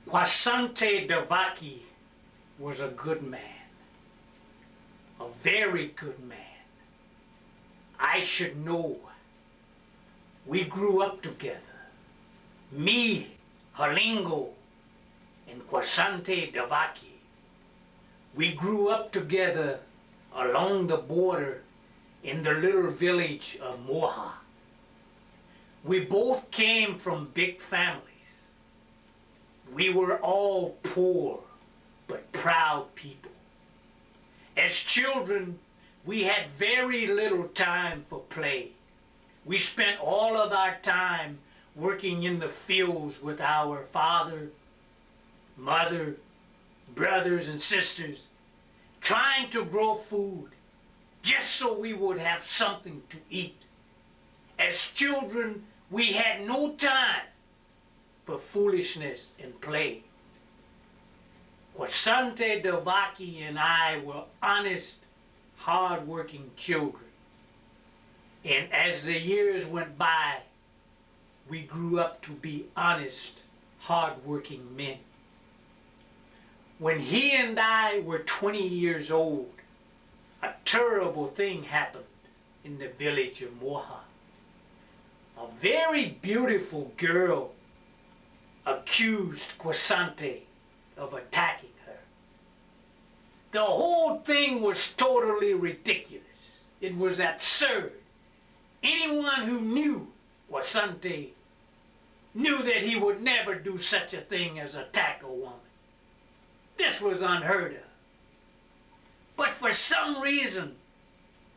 Kwasuntay Divocki was a good man, a very good man. I should know. We grew up together. Me, Halingo, and Kwasuntay Divocki. We grew up together along the border in the little village of Moha. We both came from big families. We were all poor but proud people. As children, we had very little time for play. We spent all of our time working in the fields with our father, mother, brothers and sisters, trying to grow food just so we would have something to eat. As children, we had no time for foolishness and play. Kwasuntay Divocki and I were honest, hard-working children. And as the years went by, we grew up to be honest, hard-working men. When he and I were 20 years old, a terrible thing happened in the village of Moha. A very beautiful girl accused Kwasuntay of attacking her. The whole thing was totally ridiculous. It was absurd. Anyone who knew Kwasuntay knew that he would never do such a thing as attack a woman. This was unheard of. But for some reason,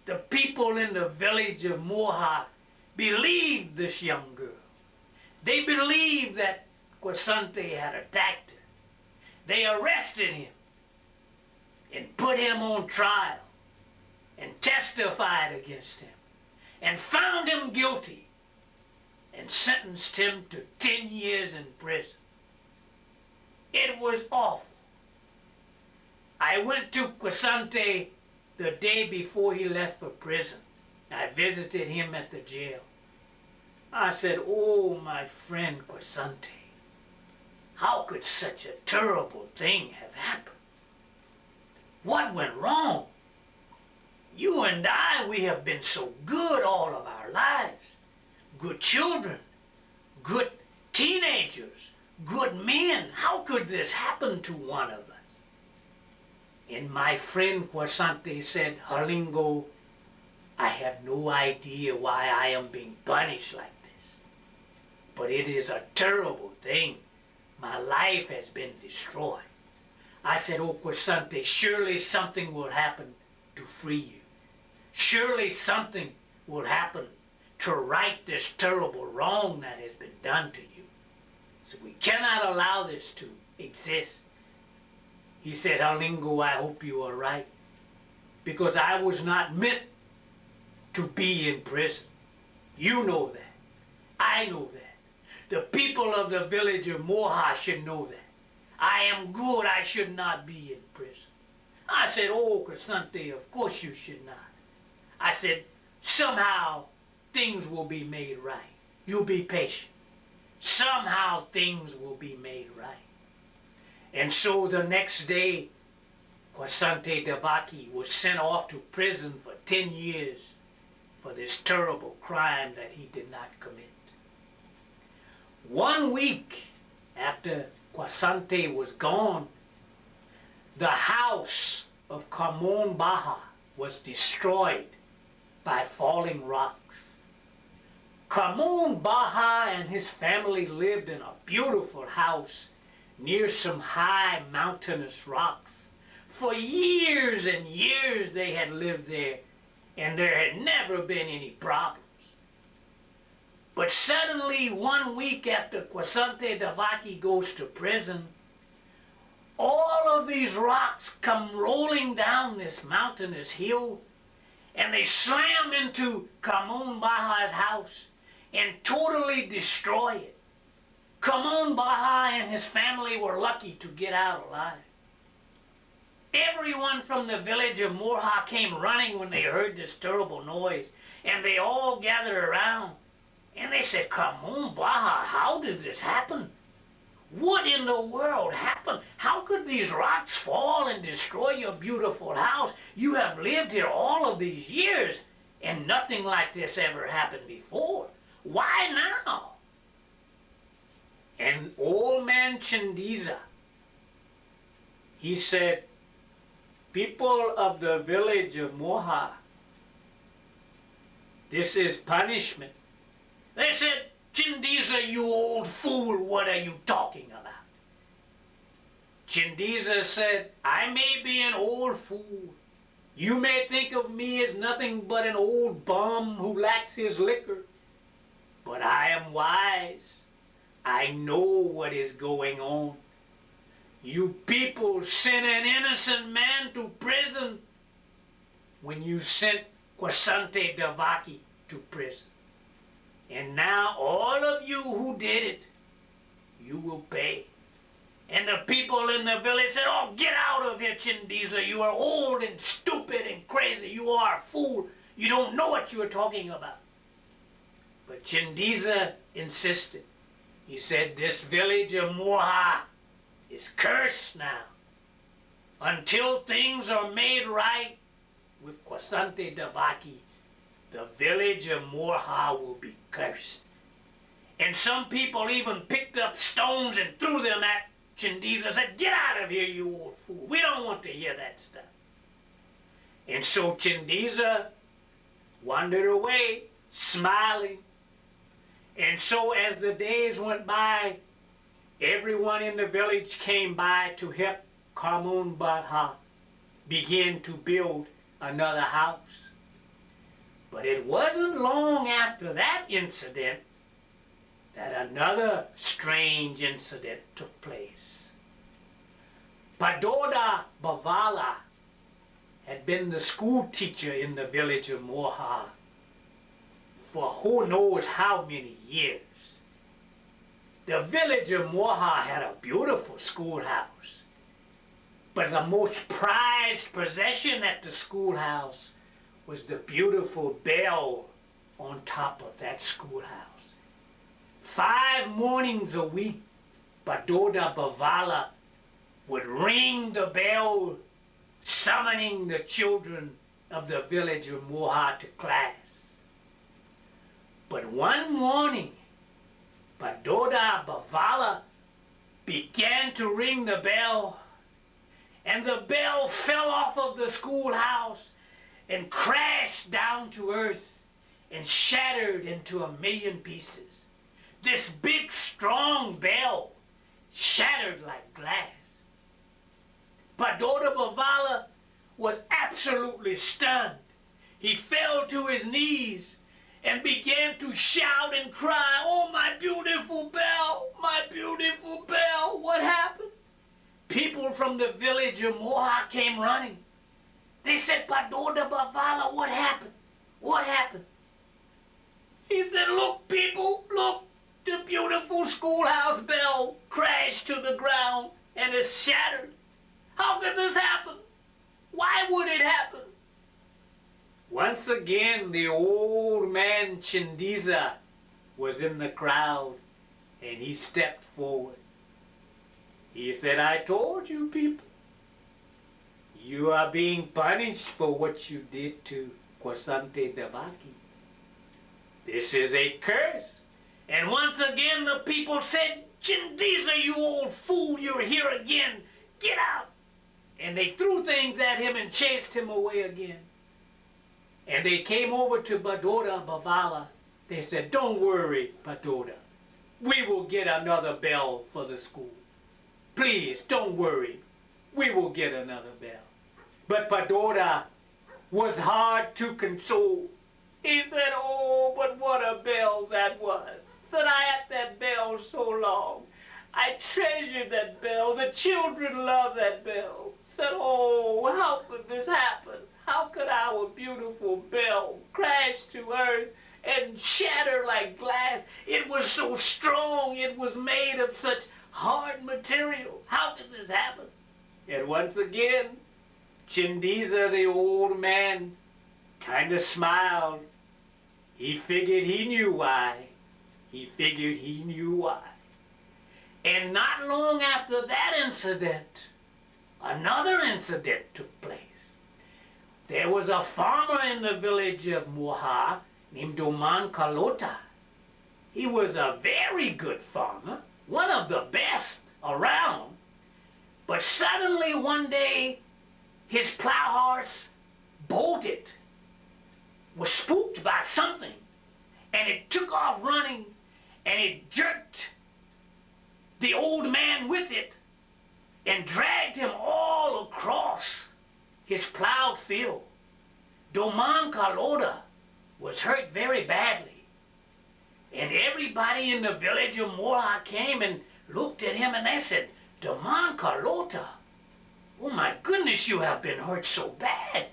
the people in the village of Moha believed this young girl. They believed that Kwasuntay had attacked her. They arrested him and put him on trial and testified against him and found him guilty and sentenced him to 10 years in prison. It was awful. I went to Kwasuntay the day before he left for prison. I visited him at the jail. I said, "Oh, my friend Kwasuntay, how could such a terrible thing have happened? What went wrong? You and I, we have been so good all of our lives. Good children, good teenagers, good men. How could this happen to one of us?" And my friend Kwasuntay said, "Halingo, I have no idea why I am being punished like this. But it is a terrible thing. My life has been destroyed." I said, "Oh, Kwasuntay, surely something will happen to free you. Surely something will happen to right this terrible wrong that has been done to you. So we cannot allow this to exist." He said, "Halingo, I hope you are right, because I was not meant to be in prison. You know that. I know that. The people of the village of Moha should know that. I am good. I should not be in prison." I said, "Oh, Kwasuntay, of course you should not." I said, "Somehow things will be made right. You be patient. Somehow things will be made right." And so the next day, Kwasuntay Divocki was sent off to prison for 10 years for this terrible crime that he did not commit. 1 week after Kwasuntay was gone, the house of Kamon Baha was destroyed by falling rocks. Kamon Baha and his family lived in a beautiful house near some high mountainous rocks. For years and years they had lived there, and there had never been any problems. But suddenly, 1 week after Kwasuntay Divocki goes to prison, all of these rocks come rolling down this mountainous hill, and they slam into Kamon Baha's house and totally destroy it. Kamon Baha and his family were lucky to get out alive. Everyone from the village of Moha came running when they heard this terrible noise, and they all gathered around, and they said, "Kamon Baha, how did this happen? What in the world happened? How could these rocks fall and destroy your beautiful house? You have lived here all of these years, and nothing like this ever happened before. Why now? And old man Chindiza, he said, people of the village of Moha, this is punishment. They said, Chindiza, you old fool, what are you talking about? Chindiza said, I may be an old fool. You may think of me as nothing but an old bum who lacks his liquor. But I am wise. I know what is going on. You people sent an innocent man to prison when you sent Kwasuntay Divocki to prison. And now all of you who did it, you will pay. And the people in the village said, oh, get out of here, Chindiza. You are old and stupid and crazy. You are a fool. You don't know what you are talking about. But Chindiza insisted. He said, this village of Moha is cursed now. Until things are made right with Kwasuntay Divocki, the village of Moha will be cursed. And some people even picked up stones and threw them at Chindiza and said, get out of here, you old fool. We don't want to hear that stuff. And so Chindiza wandered away, smiling. And so as the days went by, everyone in the village came by to help Kamun Badha begin to build another house. But it wasn't long after that incident that another strange incident took place. Padoda Bavala had been the school teacher in the village of Moha for who knows how many years. The village of Moha had a beautiful schoolhouse, but the most prized possession at the schoolhouse was the beautiful bell on top of that schoolhouse. 5 mornings a week, Padoda Bavala would ring the bell, summoning the children of the village of Moha to class. But one morning, Padoda Bavala began to ring the bell, and the bell fell off of the schoolhouse and crashed down to earth and shattered into 1,000,000 pieces. This big, strong bell shattered like glass. Padoda Bavala was absolutely stunned. He fell to his knees and began to shout and cry, oh, my beautiful bell, my beautiful bell, what happened? People from the village of Moha came running. They said, Padoda Bavala, what happened? What happened? He said, look, people, look, the beautiful schoolhouse bell crashed to the ground and is shattered. How could this happen? Why would it happen? Once again, the old man Chindiza was in the crowd, and he stepped forward. He said, I told you people, you are being punished for what you did to Kwasuntay Divocki. This is a curse. And once again the people said, Chindiza, you old fool, you're here again. Get out. And they threw things at him and chased him away again. And they came over to Padoda Bavala. They said, don't worry, Padoda. We will get another bell for the school. Please, don't worry. We will get another bell. But Padoda was hard to console. He said, oh, but what a bell that was. Said, I had that bell so long. I treasured that bell. The children love that bell. Said, oh, how could this happen? How could our beautiful bell crash to earth and shatter like glass? It was so strong. It was made of such hard material. How could this happen? And once again, Chindiza, the old man, kind of smiled. He figured he knew why. He figured he knew why. And not long after that incident, another incident took place. There was a farmer in the village of Moha named Doman Kalota. He was a very good farmer, one of the best around. But suddenly one day, his plow horse bolted, was spooked by something, and it took off running, and it jerked the old man with it and dragged him all across his plowed field. Doman Kalota was hurt very badly. And everybody in the village of Moha came and looked at him and they said, Doman Kalota, oh my goodness, you have been hurt so bad.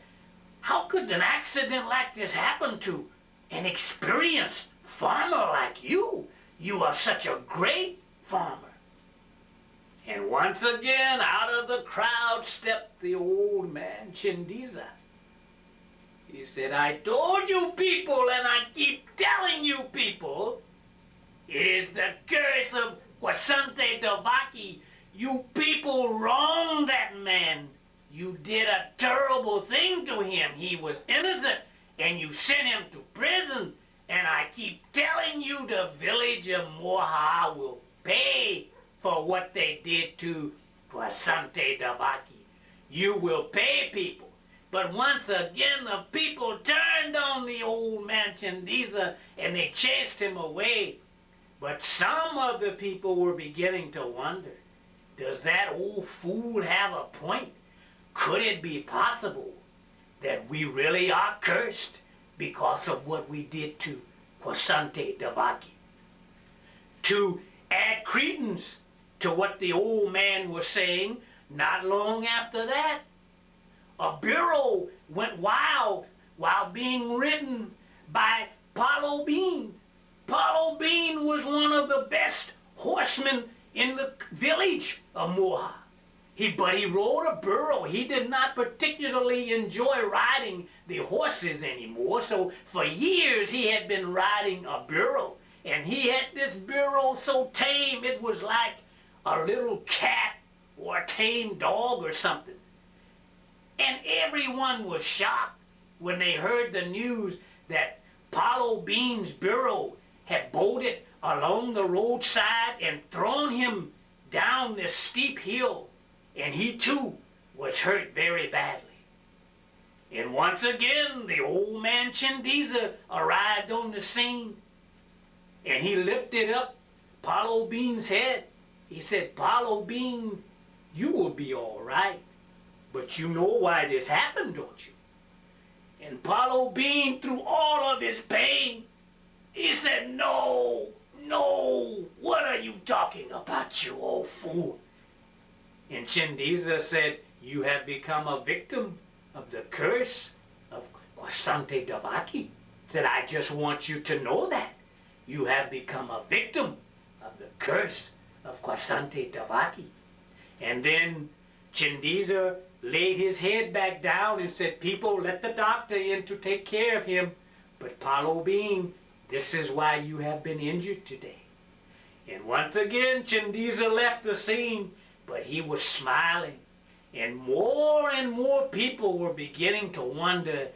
How could an accident like this happen to an experienced farmer like you? You are such a great farmer. And once again, out of the crowd stepped the old man, Chindiza. He said, I told you people, and I keep telling you people, it is the curse of Kwasuntay Divocki. You people wronged that man. You did a terrible thing to him. He was innocent, and you sent him to prison. And I keep telling you the village of Moha will pay for what they did to Kwasuntay Divocki. You will pay, people. But once again, the people turned on the old man Chindiza and they chased him away. But some of the people were beginning to wonder, does that old fool have a point? Could it be possible that we really are cursed because of what we did to Kwasuntay Divocki? To add credence to what the old man was saying, not long after that, a bureau went wild while being ridden by Paulo Bean. Paulo Bean was one of the best horsemen in the village of Moha. But he rode a burro. He did not particularly enjoy riding the horses anymore, so for years he had been riding a burro. And he had this burro so tame it was like a little cat or a tame dog or something. And everyone was shocked when they heard the news that Paulo Bean's burro had bolted along the roadside and thrown him down this steep hill. And he too was hurt very badly. And once again, the old man Chindiza arrived on the scene. And he lifted up Paulo Bean's head. He said, Paulo Bean, you will be all right. But you know why this happened, don't you? And Paulo Bean, through all of his pain, he said, no, no, what are you talking about, you old fool? And Chindiza said, you have become a victim of the curse of Kwasuntay Divocki. Said, I just want you to know that. You have become a victim of the curse of Kwasuntay Divocki. And then Chindiza laid his head back down and said, people, let the doctor in to take care of him. But Paulo Bean, this is why you have been injured today. And once again, Chindiza left the scene, but he was smiling. And more people were beginning to wonder,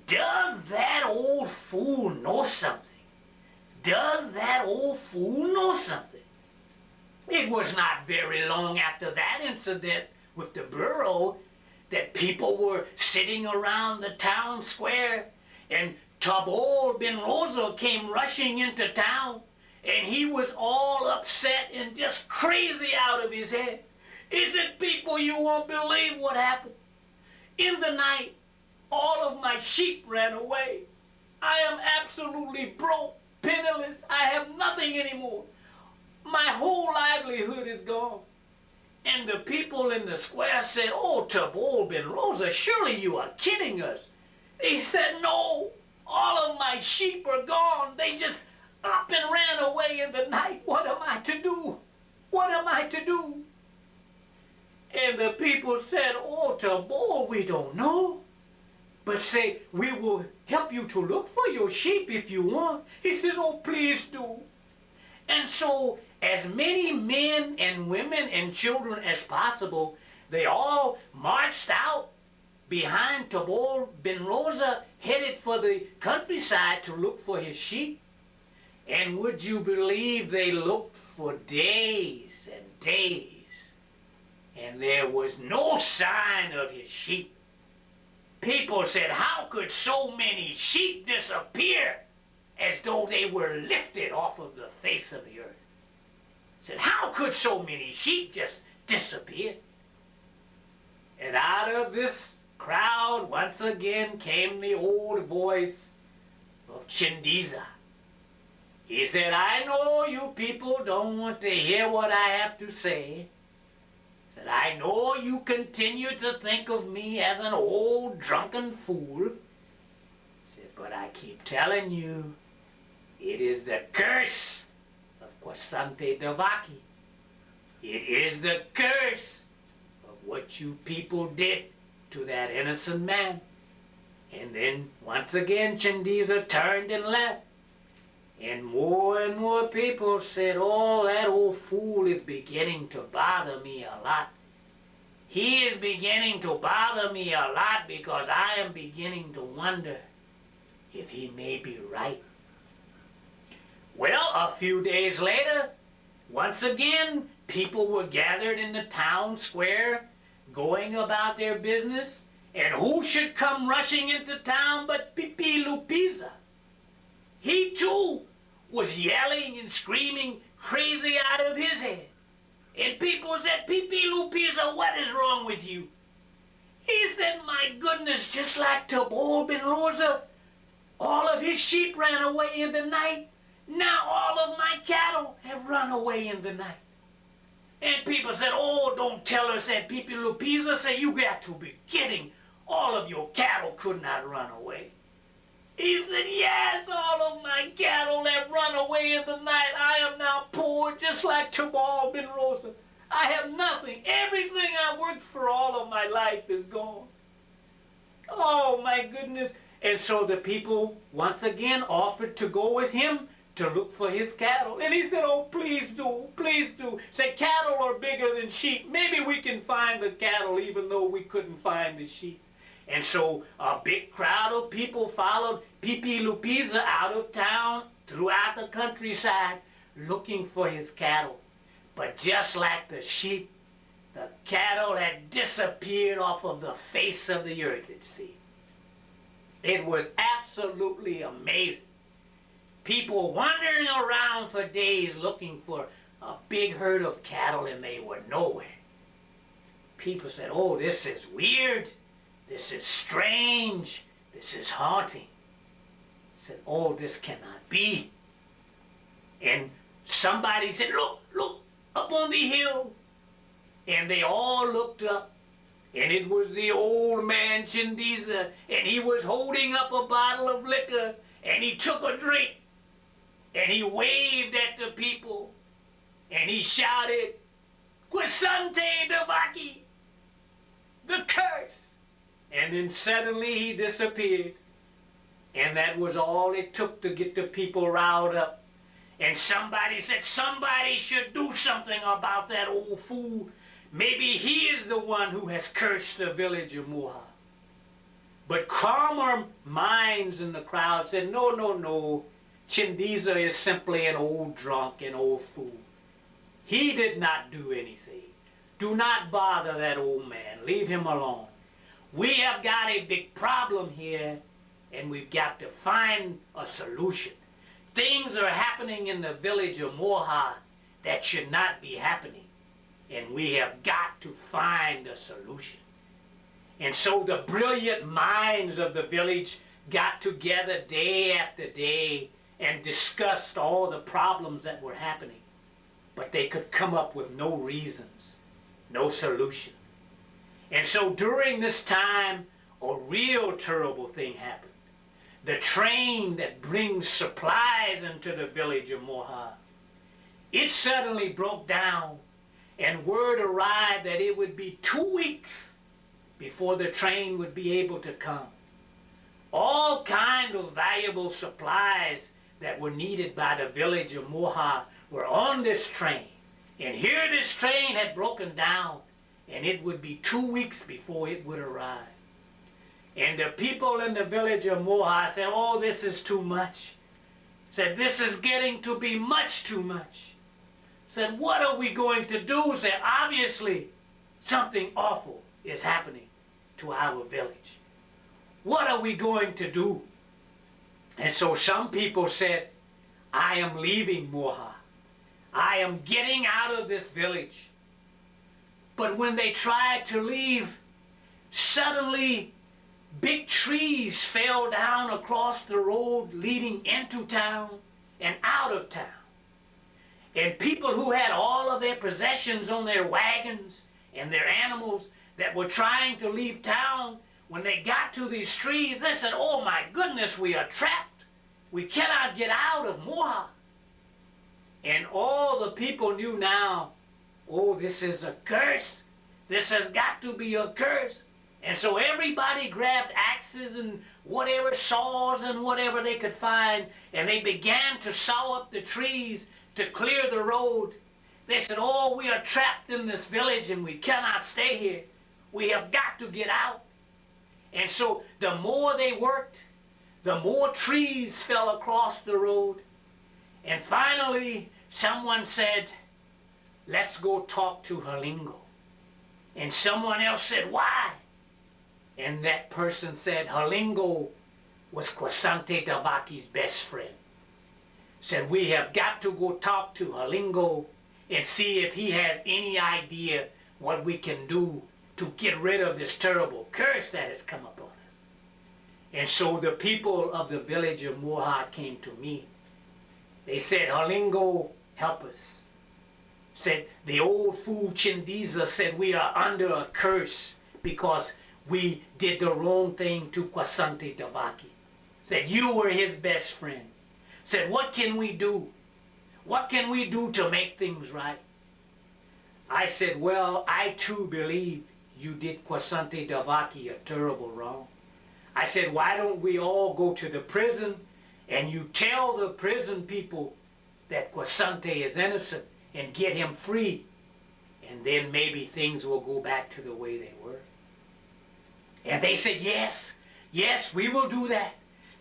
does that old fool know something? Does that old fool know something? It was not very long after that incident with the burro that people were sitting around the town square, and Tabor Ben Rosa came rushing into town, and he was all upset and just crazy out of his head. He said, people, you won't believe what happened. In the night, all of my sheep ran away. I am absolutely broke, penniless. I have nothing anymore. My whole livelihood is gone. And the people in the square said, oh, Tabor Ben Rosa, surely you are kidding us. He said, no, all of my sheep are gone. They just up and ran away in the night. What am I to do? What am I to do? And the people said, oh, Tabor, we don't know. But say, we will help you to look for your sheep if you want. He says, oh, please do. And so as many men and women and children as possible, they all marched out behind Tabor Ben Rosa, headed for the countryside to look for his sheep. And would you believe they looked for days and days, and there was no sign of his sheep. People said, how could so many sheep disappear as though they were lifted off of the face of the earth? Said, how could so many sheep just disappear? And out of this crowd once again came the old voice of Chindiza. He said, I know you people don't want to hear what I have to say. He said, I know you continue to think of me as an old drunken fool. He said, but I keep telling you, it is the curse of Kwasuntay Divocki. It is the curse of what you people did to that innocent man. And then once again Chindiza turned and left. And more people said, oh, that old fool is beginning to bother me a lot. He is beginning to bother me a lot because I am beginning to wonder if he may be right. Well, a few days later, once again, people were gathered in the town square, going about their business, and who should come rushing into town but Pipi Lupiza. He too was yelling and screaming crazy out of his head. And people said, Pipi Lupiza, what is wrong with you? He said, my goodness, just like Tabor Ben Rosa, all of his sheep ran away in the night. Now all of my cattle have run away in the night. And people said, oh, don't tell us that. Pipi Lupiza said, you got to be kidding. All of your cattle could not run away. He said, yes, all of my cattle have run away in the night. I am now poor, just like Tabor Ben Rosa. I have nothing. Everything I worked for all of my life is gone. Oh, my goodness. And so the people once again offered to go with him to look for his cattle. And he said, oh, please do, please do. Say, cattle are bigger than sheep. Maybe we can find the cattle even though we couldn't find the sheep. And so a big crowd of people followed Pipi Lupiza out of town, throughout the countryside, looking for his cattle. But just like the sheep, the cattle had disappeared off of the face of the earth, it seemed. It was absolutely amazing. People wandering around for days looking for a big herd of cattle, and they were nowhere. People said, oh, this is weird. This is strange. This is haunting. Said, oh, this cannot be. And somebody said, look, up on the hill. And they all looked up. And it was the old man Chindiza. And he was holding up a bottle of liquor. And he took a drink. And he waved at the people. And he shouted, Kwasuntay Divocki, the curse. And then suddenly he disappeared. And that was all it took to get the people riled up. And somebody said, somebody should do something about that old fool. Maybe he is the one who has cursed the village of Moha. But calmer minds in the crowd said, no. Chindiza is simply an old drunk, an old fool. He did not do anything. Do not bother that old man. Leave him alone. We have got a big problem here, and we've got to find a solution. Things are happening in the village of Moha that should not be happening, and we have got to find a solution. And so the brilliant minds of the village got together day after day and discussed all the problems that were happening, but they could come up with no reasons, no solution. And so during this time, a real terrible thing happened. The train that brings supplies into the village of Moha, it suddenly broke down, and word arrived that it would be 2 weeks before the train would be able to come. All kinds of valuable supplies that were needed by the village of Moha were on this train, and here this train had broken down, and it would be 2 weeks before it would arrive. And the people in the village of Moha said, oh, this is too much. Said, this is getting to be much too much. Said, what are we going to do? Said, obviously, something awful is happening to our village. What are we going to do? And so some people said, I am leaving Moha. I am getting out of this village. But when they tried to leave, suddenly big trees fell down across the road leading into town and out of town. And people who had all of their possessions on their wagons and their animals that were trying to leave town, when they got to these trees, they said, oh my goodness, we are trapped. We cannot get out of Moha. And all the people knew now, oh, this is a curse. This has got to be a curse. And so everybody grabbed axes and whatever, saws and whatever they could find, and they began to saw up the trees to clear the road. They said, oh, we are trapped in this village and we cannot stay here. We have got to get out. And so the more they worked, the more trees fell across the road. And finally, someone said, let's go talk to Halingo. And someone else said, why? And that person said Halingo was Kwasuntay Divocki's best friend. Said, we have got to go talk to Halingo and see if he has any idea what we can do to get rid of this terrible curse that has come upon us. And so the people of the village of Moha came to me. They said, Halingo, help us. Said, the old fool Chindiza said we are under a curse because we did the wrong thing to Kwasuntay Divocki. Said, you were his best friend. Said, what can we do? What can we do to make things right? I said, well, I too believe you did Kwasuntay Divocki a terrible wrong. I said, why don't we all go to the prison and you tell the prison people that Kwasuntay is innocent and get him free, and then maybe things will go back to the way they were. And they said, yes, yes, we will do that.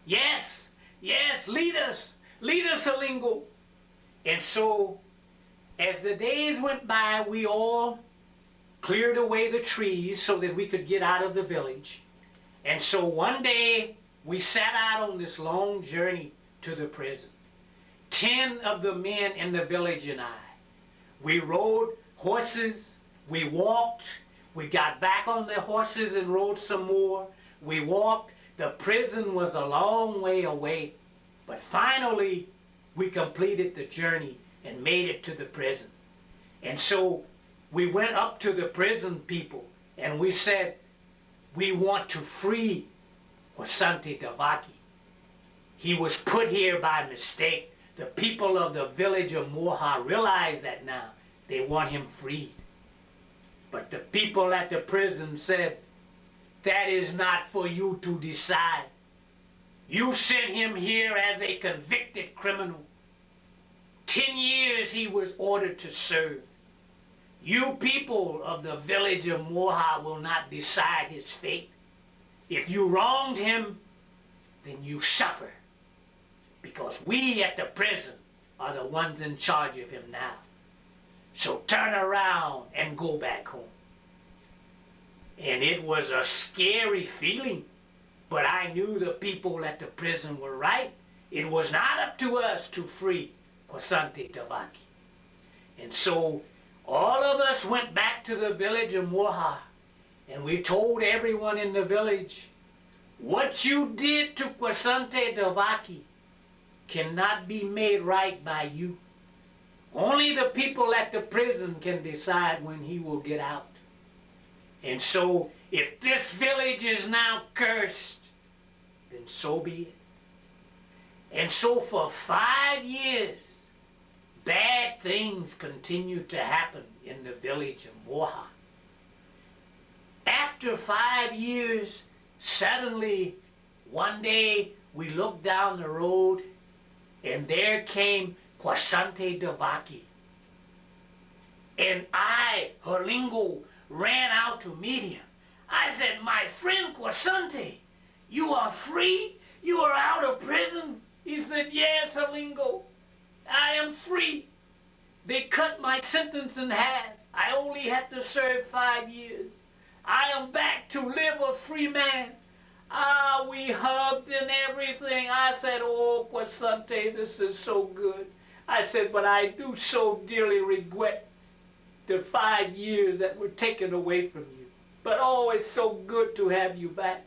Yes, yes, lead us, Halingo. And so, as the days went by, we all cleared away the trees so that we could get out of the village. And so one day, we set out on this long journey to the prison. 10 of the men in the village and I. We rode horses, we walked, we got back on the horses and rode some more. We walked. The prison was a long way away, but finally we completed the journey and made it to the prison. And so we went up to the prison people and we said, we want to free Kwasuntay Divocki. He was put here by mistake. The people of the village of Moha realize that now. They want him freed. But the people at the prison said, that is not for you to decide. You sent him here as a convicted criminal. 10 years he was ordered to serve. You people of the village of Moha will not decide his fate. If you wronged him, then you suffer. Because we at the prison are the ones in charge of him now. So turn around and go back home. And it was a scary feeling, but I knew the people at the prison were right. It was not up to us to free Kwasuntay Divocki. And so all of us went back to the village of Moha, and we told everyone in the village, what you did to Kwasuntay Divocki cannot be made right by you. Only the people at the prison can decide when he will get out. And so, if this village is now cursed, then so be it. And so for 5 years, bad things continued to happen in the village of Moha. After 5 years, suddenly, one day, we looked down the road, and there came Kwasuntay Divocki. And I, Herlingo, ran out to meet him. I said, my friend Kwasuntay, you are free? You are out of prison? He said, yes, Herlingo, I am free. They cut my sentence in half. I only had to serve 5 years. I am back to live a free man. Ah, we hugged and everything. I said, oh, Kwasuntay, this is so good. I said, but I do so dearly regret the 5 years that were taken away from you. But oh, it's so good to have you back.